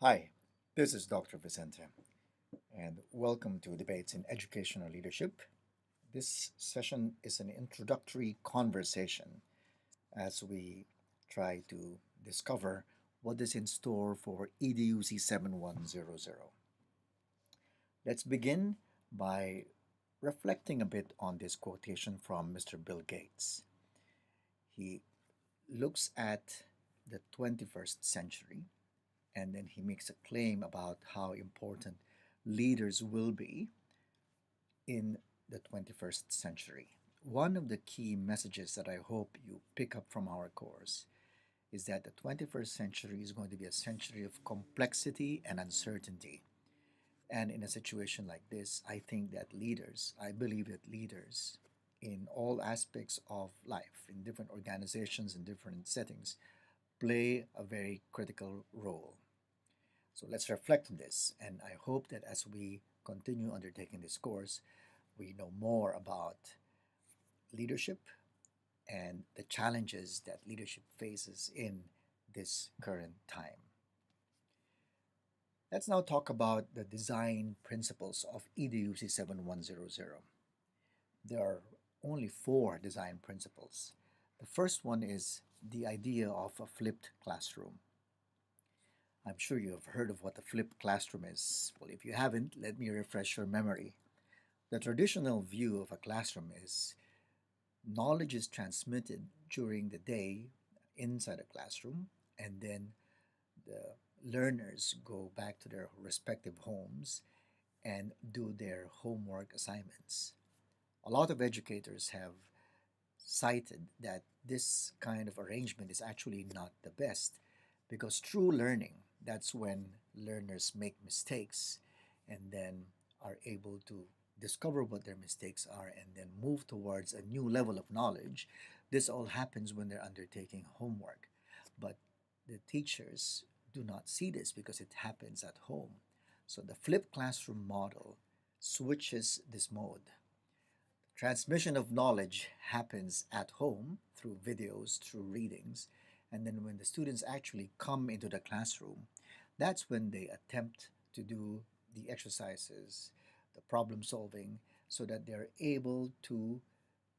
Hi, this is Dr. Vicente, and welcome to Debates in Educational Leadership. This session is an introductory conversation as we try to discover what is in store for Educ7100. Let's begin by reflecting a bit on this quotation from Mr. Bill Gates. He looks at the 21st century and then he makes a claim about how important leaders will be in the 21st century. One of the key messages that I hope you pick up from our course is that the 21st century is going to be a century of complexity and uncertainty. And in a situation like this, I believe that leaders in all aspects of life, in different organizations, in different settings, play a very critical role. So let's reflect on this, and I hope that as we continue undertaking this course, we know more about leadership and the challenges that leadership faces in this current time. Let's now talk about the design principles of EDUC7100. There are only four design principles. The first one is the idea of a flipped classroom. I'm sure you have heard of what a flipped classroom is. Well, if you haven't, let me refresh your memory. The traditional view of a classroom is knowledge is transmitted during the day inside a classroom, and then the learners go back to their respective homes and do their homework assignments. A lot of educators have cited that this kind of arrangement is actually not the best because true learning, that's when learners make mistakes and then are able to discover what their mistakes are and then move towards a new level of knowledge. This all happens when they're undertaking homework. But the teachers do not see this because it happens at home. So the flipped classroom model switches this mode. Transmission of knowledge happens at home through videos, through readings, and then when the students actually come into the classroom, that's when they attempt to do the exercises, the problem solving, so that they're able to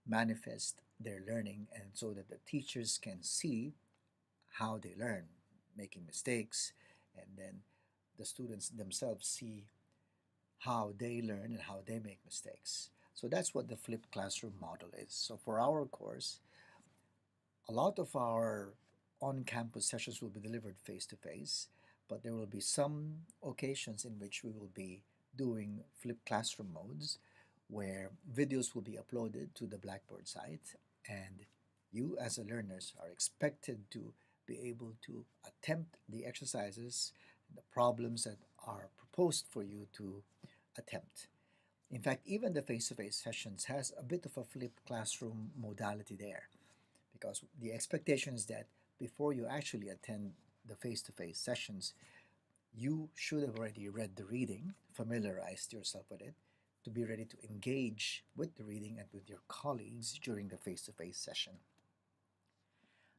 manifest their learning and so that the teachers can see how they learn, making mistakes, and then the students themselves see how they learn and how they make mistakes. So that's what the flipped classroom model is. So for our course, a lot of our on-campus sessions will be delivered face-to-face, but there will be some occasions in which we will be doing flipped classroom modes where videos will be uploaded to the Blackboard site and you as a learners are expected to be able to attempt the exercises, the problems that are proposed for you to attempt. In fact, even the face-to-face sessions has a bit of a flipped classroom modality there because the expectation is that before you actually attend the face-to-face sessions, you should have already read the reading, familiarized yourself with it, to be ready to engage with the reading and with your colleagues during the face-to-face session.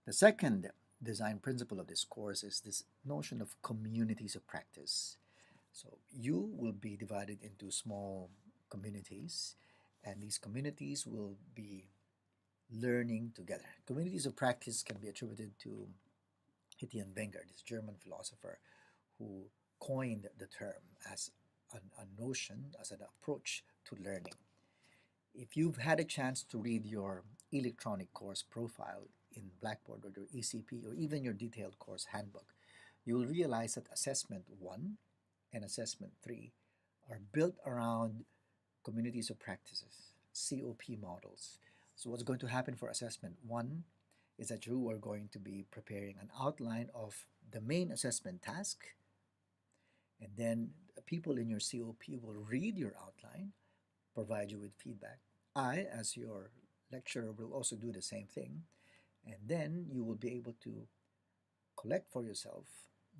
The second design principle of this course is this notion of communities of practice. So you will be divided into small communities, and these communities will be learning together. Communities of practice can be attributed to Etienne Wenger, this German philosopher who coined the term as a notion, as an approach to learning. If you've had a chance to read your electronic course profile in Blackboard or your ECP or even your detailed course handbook, you will realize that Assessment 1 and Assessment 3 are built around communities of practices, COP models. So what's going to happen for Assessment 1 is that you are going to be preparing an outline of the main assessment task, and then the people in your COP will read your outline, provide you with feedback. I, as your lecturer, will also do the same thing, and then you will be able to collect for yourself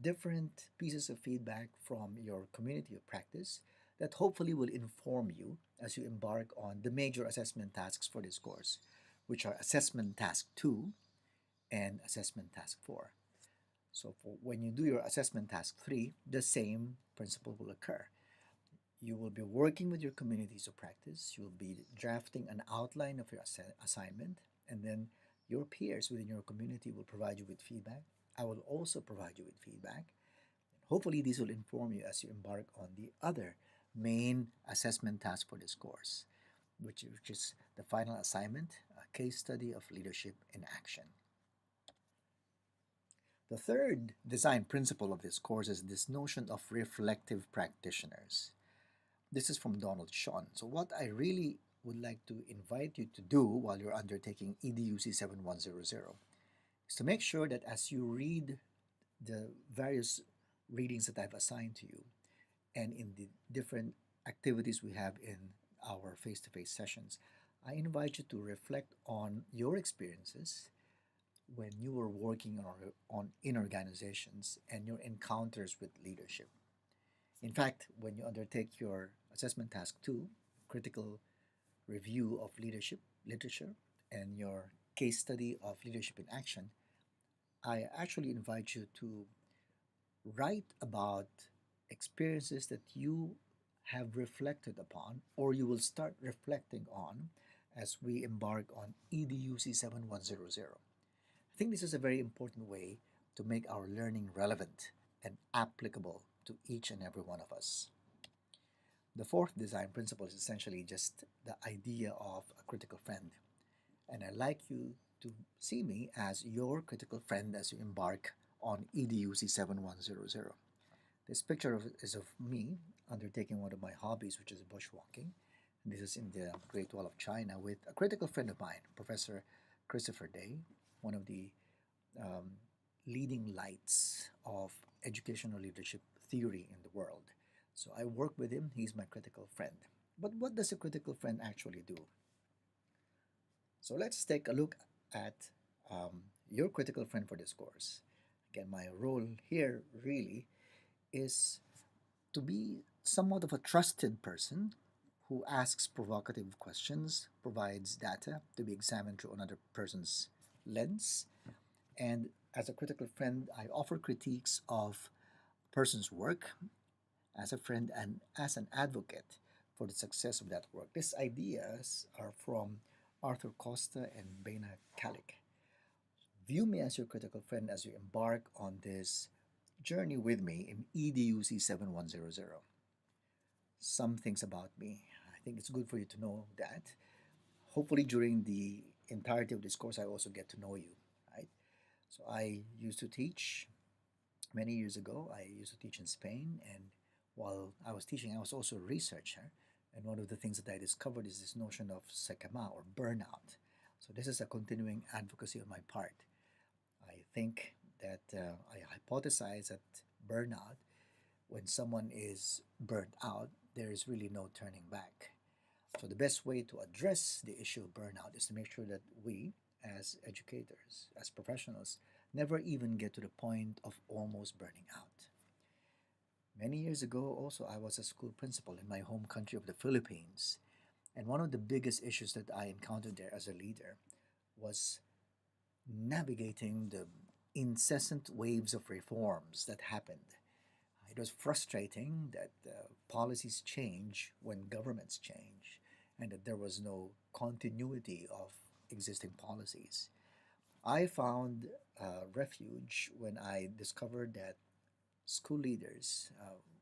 different pieces of feedback from your community of practice that hopefully will inform you as you embark on the major assessment tasks for this course, which are Assessment Task 2 and Assessment Task 4. So when you do your assessment task 3, the same principle will occur. You will be working with your communities of practice. You will be drafting an outline of your assignment, and then your peers within your community will provide you with feedback. I will also provide you with feedback. Hopefully, this will inform you as you embark on the other main assessment task for this course, which is the final assignment, a case study of leadership in action. The third design principle of this course is this notion of reflective practitioners. This is from Donald Sean. So what I really would like to invite you to do while you're undertaking EDUC 7100 is to make sure that as you read the various readings that I've assigned to you and in the different activities we have in our face-to-face sessions, I invite you to reflect on your experiences when you were working in organizations and your encounters with leadership. In fact, when you undertake your assessment task 2, critical review of leadership literature, and your case study of leadership in action, I actually invite you to write about experiences that you have reflected upon or you will start reflecting on as we embark on EDUC 7100. I think this is a very important way to make our learning relevant and applicable to each and every one of us. The fourth design principle is essentially just the idea of a critical friend. And I'd like you to see me as your critical friend as you embark on EDUC 7100. This picture is of me undertaking one of my hobbies, which is bushwalking. This is in the Great Wall of China with a critical friend of mine, Professor Christopher Day, one of the leading lights of educational leadership theory in the world. So I work with him. He's my critical friend. But what does a critical friend actually do? So let's take a look at your critical friend for this course. Again, my role here really is to be somewhat of a trusted person who asks provocative questions, provides data to be examined through another person's lens, and as a critical friend, I offer critiques of a person's work as a friend and as an advocate for the success of that work. These ideas are from Arthur Costa and Bena Kalik. View me as your critical friend as you embark on this journey with me in EDUC 7100. Some things about me. I think it's good for you to know that. Hopefully during the entirety of this course, I also get to know you, right? So I used to teach many years ago. I used to teach in Spain, and while I was teaching, I was also a researcher. And one of the things that I discovered is this notion of sekama or burnout. So this is a continuing advocacy on my part. I think that I hypothesize that burnout, when someone is burnt out, there is really no turning back. So the best way to address the issue of burnout is to make sure that we, as educators, as professionals, never even get to the point of almost burning out. Many years ago, also, I was a school principal in my home country of the Philippines. And one of the biggest issues that I encountered there as a leader was navigating the incessant waves of reforms that happened. It was frustrating that policies change when governments change and that there was no continuity of existing policies. I found refuge when I discovered that school leaders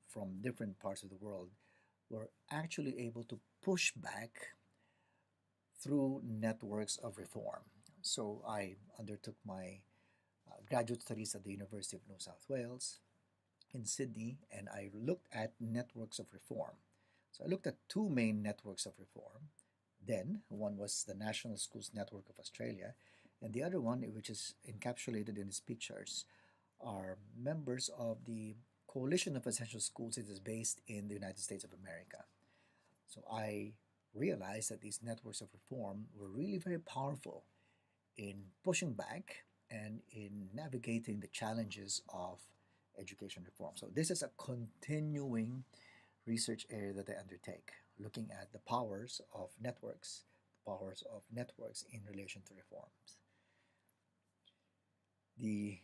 from different parts of the world were actually able to push back through networks of reform. So I undertook my graduate studies at the University of New South Wales in Sydney, and I looked at networks of reform. So I looked at two main networks of reform. Then one was the National Schools Network of Australia, and the other one, which is encapsulated in these pictures, are members of the Coalition of Essential Schools that is based in the United States of America. So I realized that these networks of reform were really very powerful in pushing back and in navigating the challenges of education reform. So this is a continuing research area that I undertake, looking at the powers of networks in relation to reforms. The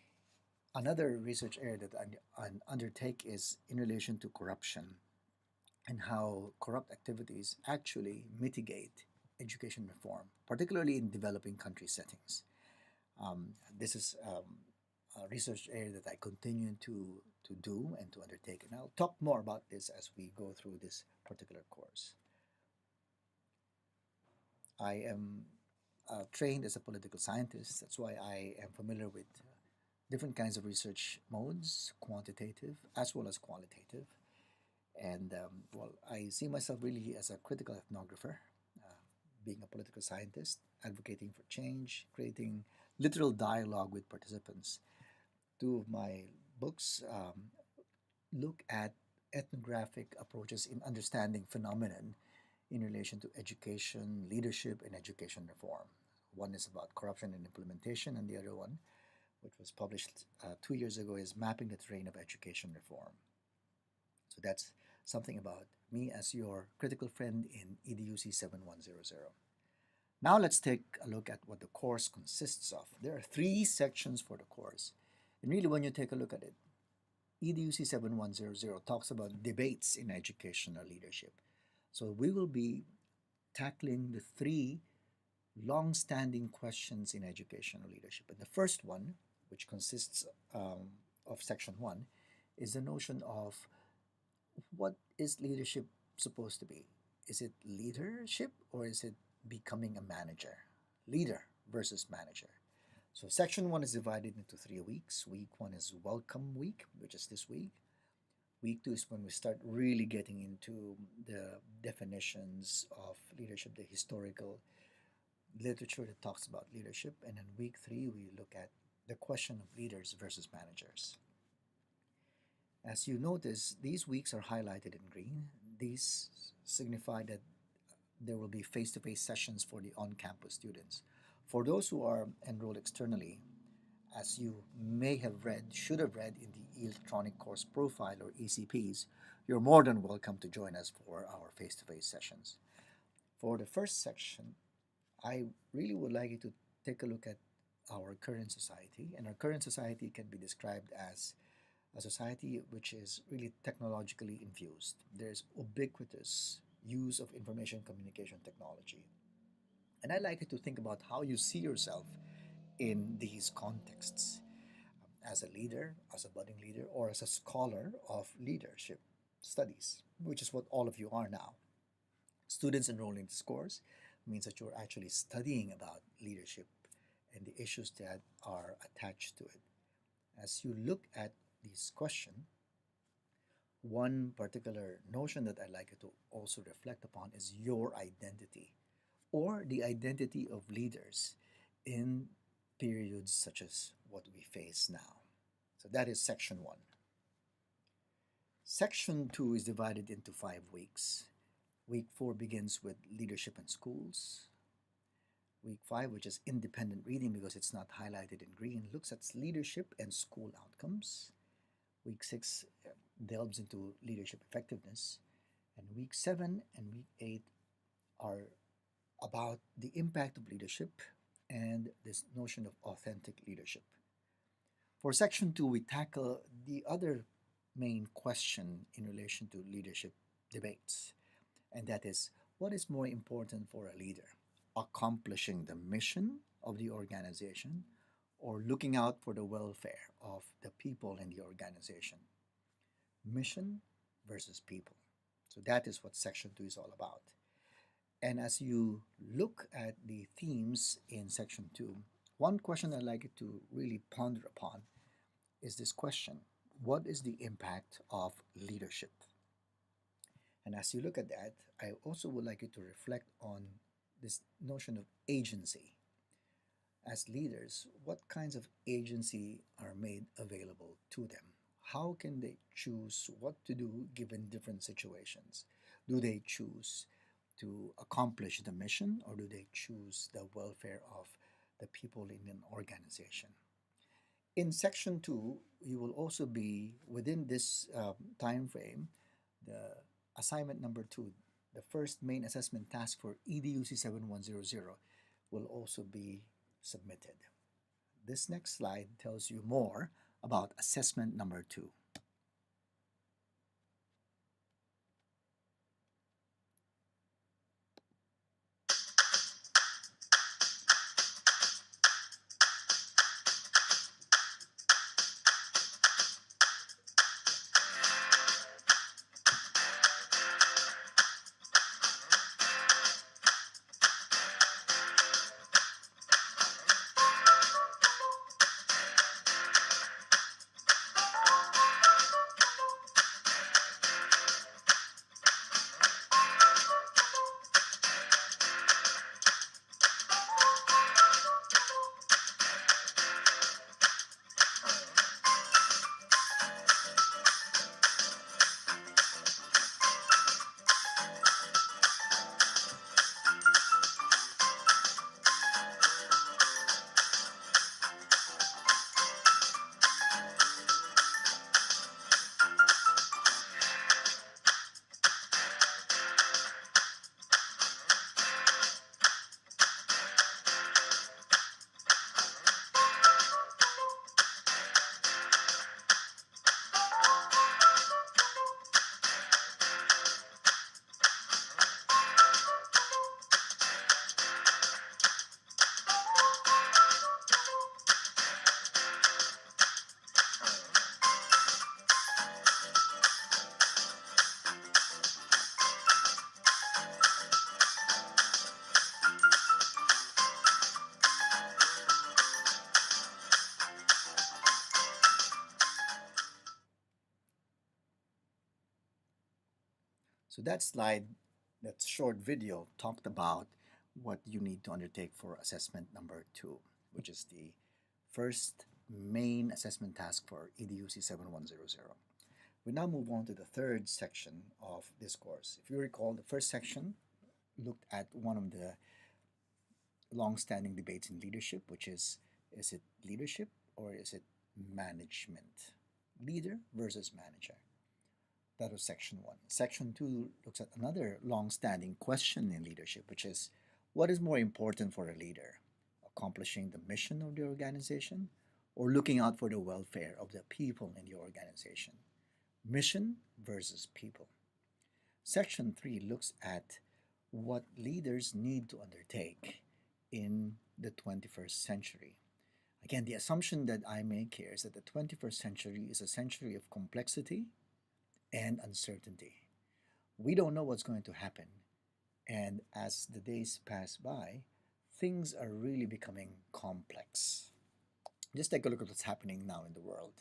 Another research area that I undertake is in relation to corruption and how corrupt activities actually mitigate education reform, particularly in developing country settings. This is a research area that I continue to do and to undertake, and I'll talk more about this as we go through this particular course. I am trained as a political scientist. That's why I am familiar with different kinds of research modes, quantitative as well as qualitative. And well, I see myself really as a critical ethnographer, being a political scientist, advocating for change, creating literal dialogue with participants. Two of my books look at ethnographic approaches in understanding phenomenon in relation to education, leadership, and education reform. One is about corruption and implementation, and the other one, which was published 2 years ago, is mapping the terrain of education reform. So that's something about me as your critical friend in EDUC7100. Now let's take a look at what the course consists of. There are 3 sections for the course. And really, when you take a look at it, EDUC7100 talks about debates in educational leadership. So we will be tackling the 3 long-standing questions in educational leadership. And the first one, which consists of section 1, is the notion of what is leadership supposed to be? Is it leadership or is it becoming a manager? Leader versus manager. So section 1 is divided into 3 weeks. Week 1 is welcome week, which is this week. Week 2 is when we start really getting into the definitions of leadership, the historical literature that talks about leadership. And in week 3, we look at the question of leaders versus managers. As you notice, these weeks are highlighted in green. These signify that there will be face-to-face sessions for the on-campus students. For those who are enrolled externally, as you may have read, should have read in the Electronic Course Profile or ECPs, you're more than welcome to join us for our face-to-face sessions. For the first section, I really would like you to take a look at our current society. And our current society can be described as a society which is really technologically infused. There's ubiquitous use of information communication technology. And I'd like you to think about how you see yourself in these contexts as a leader, as a budding leader, or as a scholar of leadership studies, which is what all of you are now. Students enrolling in this course means that you're actually studying about leadership and the issues that are attached to it. As you look at this question, one particular notion that I'd like you to also reflect upon is your identity or the identity of leaders in periods such as what we face now. So that is section 1. Section 2 is divided into 5 weeks. Week 4 begins with leadership in schools. Week 5, which is independent reading because it's not highlighted in green, looks at leadership and school outcomes. Week 6 delves into leadership effectiveness. And week 7 and week 8 are about the impact of leadership and this notion of authentic leadership. For section 2, we tackle the other main question in relation to leadership debates, and that is, what is more important for a leader? Accomplishing the mission of the organization or looking out for the welfare of the people in the organization? Mission versus people. So that is what section 2 is all about. And as you look at the themes in section 2, one question I'd like you to really ponder upon is this question: what is the impact of leadership? And as you look at that, I also would like you to reflect on this notion of agency. As leaders, what kinds of agency are made available to them? How can they choose what to do given different situations? Do they choose to accomplish the mission or do they choose the welfare of the people in an organization? In section 2, you will also be within this time frame, the assignment number 2, the first main assessment task for EDUC 7100 will also be submitted. This next slide tells you more about assessment number 2. So that slide, that short video, talked about what you need to undertake for assessment number 2, which is the first main assessment task for EDUC 7100. We now move on to the third section of this course. If you recall, the first section looked at one of the long-standing debates in leadership, which is it leadership or is it management? Leader versus manager. That was section 1. Section 2 looks at another long-standing question in leadership, which is what is more important for a leader? Accomplishing the mission of the organization or looking out for the welfare of the people in the organization? Mission versus people. Section 3 looks at what leaders need to undertake in the 21st century. Again, the assumption that I make here is that the 21st century is a century of complexity and uncertainty. We don't know what's going to happen. And as the days pass by, things are really becoming complex. Just take a look at what's happening now in the world.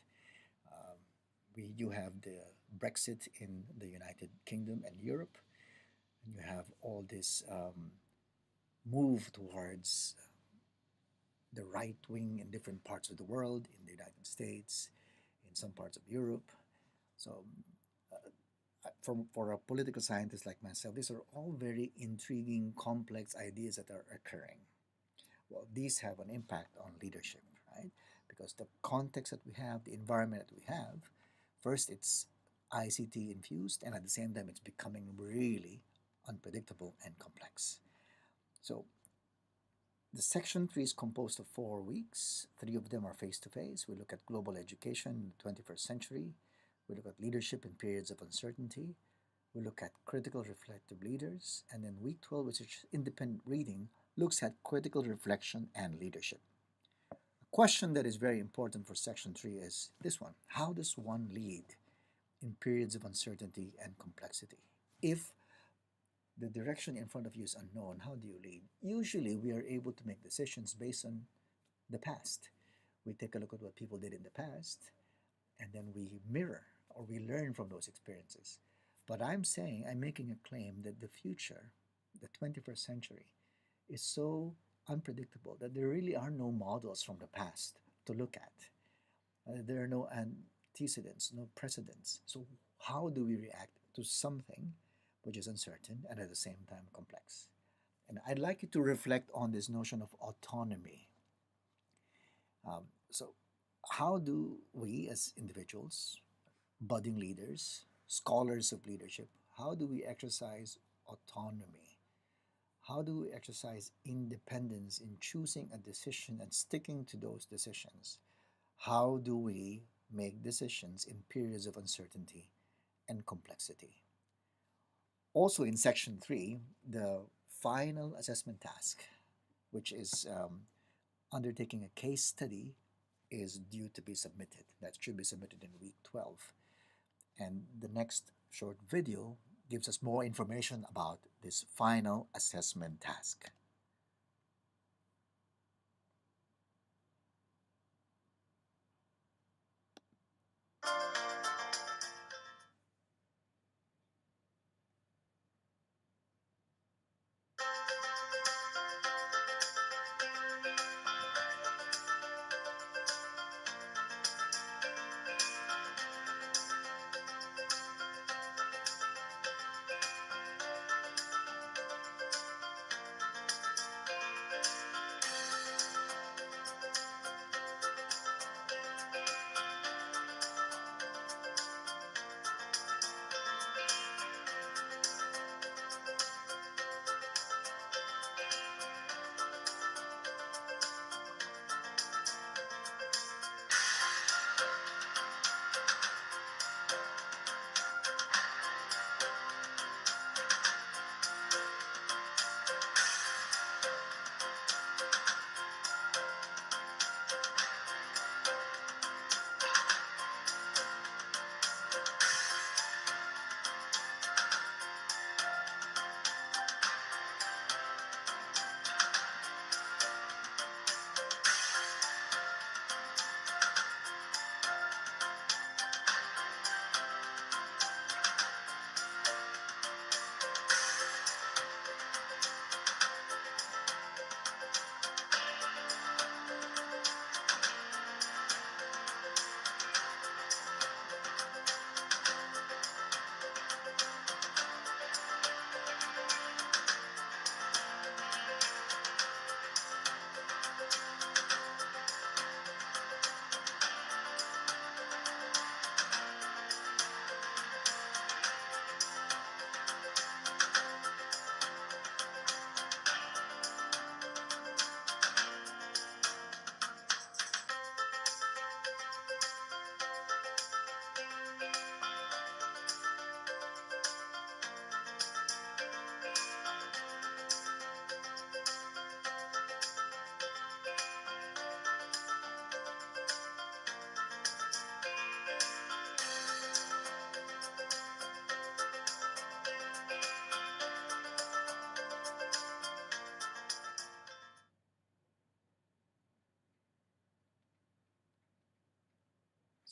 You have the Brexit in the United Kingdom and Europe, and you have all this move towards the right wing in different parts of the world, in the United States, in some parts of Europe. So, for a political scientist like myself, these are all very intriguing, complex ideas that are occurring. Well, these have an impact on leadership, right? Because the context that we have, the environment that we have, first it's ICT infused, and at the same time, it's becoming really unpredictable and complex. So, the section 3 is composed of 4 weeks. 3 of them are face to face. We look at global education in the 21st century. We look at leadership in periods of uncertainty. We look at critical reflective leaders. And then week 12, which is independent reading, looks at critical reflection and leadership. A question that is very important for section 3 is this one. How does one lead in periods of uncertainty and complexity? If the direction in front of you is unknown, how do you lead? Usually we are able to make decisions based on the past. We take a look at what people did in the past, and then we mirror or we learn from those experiences. But I'm making a claim that the future, the 21st century, is so unpredictable that there really are no models from the past to look at. There are no antecedents, no precedents. So how do we react to something which is uncertain and at the same time complex? And I'd like you to reflect on this notion of autonomy. So how do we as individuals, budding leaders, scholars of leadership, how do we exercise autonomy? How do we exercise independence in choosing a decision and sticking to those decisions? How do we make decisions in periods of uncertainty and complexity. Also, in section 3, the final assessment task, which is undertaking a case study, is due to be submitted. That should be submitted in week 12. And the next short video gives us more information about this final assessment task.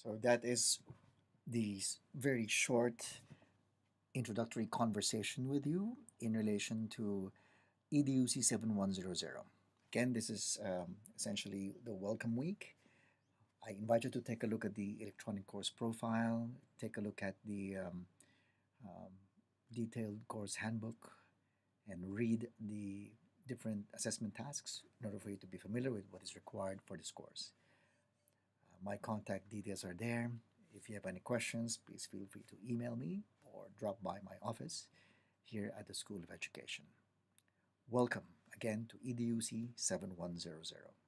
So that is the very short introductory conversation with you in relation to EDUC 7100. Again, this is essentially the welcome week. I invite you to take a look at the electronic course profile, take a look at the um, detailed course handbook, and read the different assessment tasks in order for you to be familiar with what is required for this course. My contact details are there. If you have any questions, please feel free to email me or drop by my office here at the School of Education. Welcome again to EDUC 7100.